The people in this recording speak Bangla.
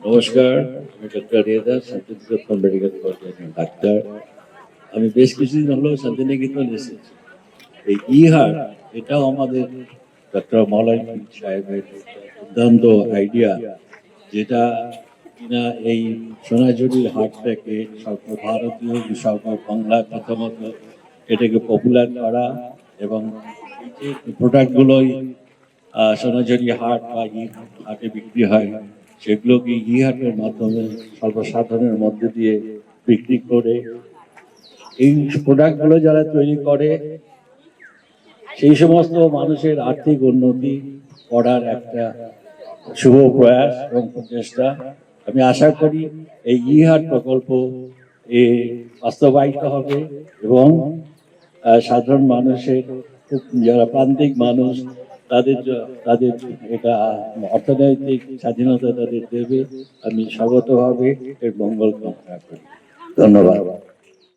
নমস্কার, আমি ডক্টর রেজা, শান্তিনিকেতন মেডিকেল কলেজের ডাক্তার। আমি বেশ কিছুদিন হলো শান্তিনিকেতন এসেছি। এই হার্ট এটাও আমাদের ডক্টর মলয় সাহেবের দুর্দান্ত আইডিয়া, যেটা কিনা এই সোনাঝুরির হাটটাকে সর্বভারতীয় সর্ববাংলা প্রথমত এটাকে পপুলার করা এবং এই যে প্রোডাক্টগুলোই সোনাঝুরি হাট বা হাটে বিক্রি হয় সেগুলোকে হাটের মাধ্যমে সর্বসাধারণের মধ্যে দিয়ে বিক্রি করে এই প্রোডাক্টগুলো যারা তৈরি করে সেই সমস্ত মানুষের আর্থিক উন্নতি করার একটা শুভ প্রয়াস এবং প্রচেষ্টা। আমি আশা করি এই হাট প্রকল্প বাস্তবায়িত হবে এবং সাধারণ মানুষের যারা প্রান্তিক মানুষ তাদের তাদের এটা অর্থনৈতিক স্বাধীনতা তাদের দেবে। আমি স্বাগতভাবে এর মঙ্গল কামনা করি। ধন্যবাদ।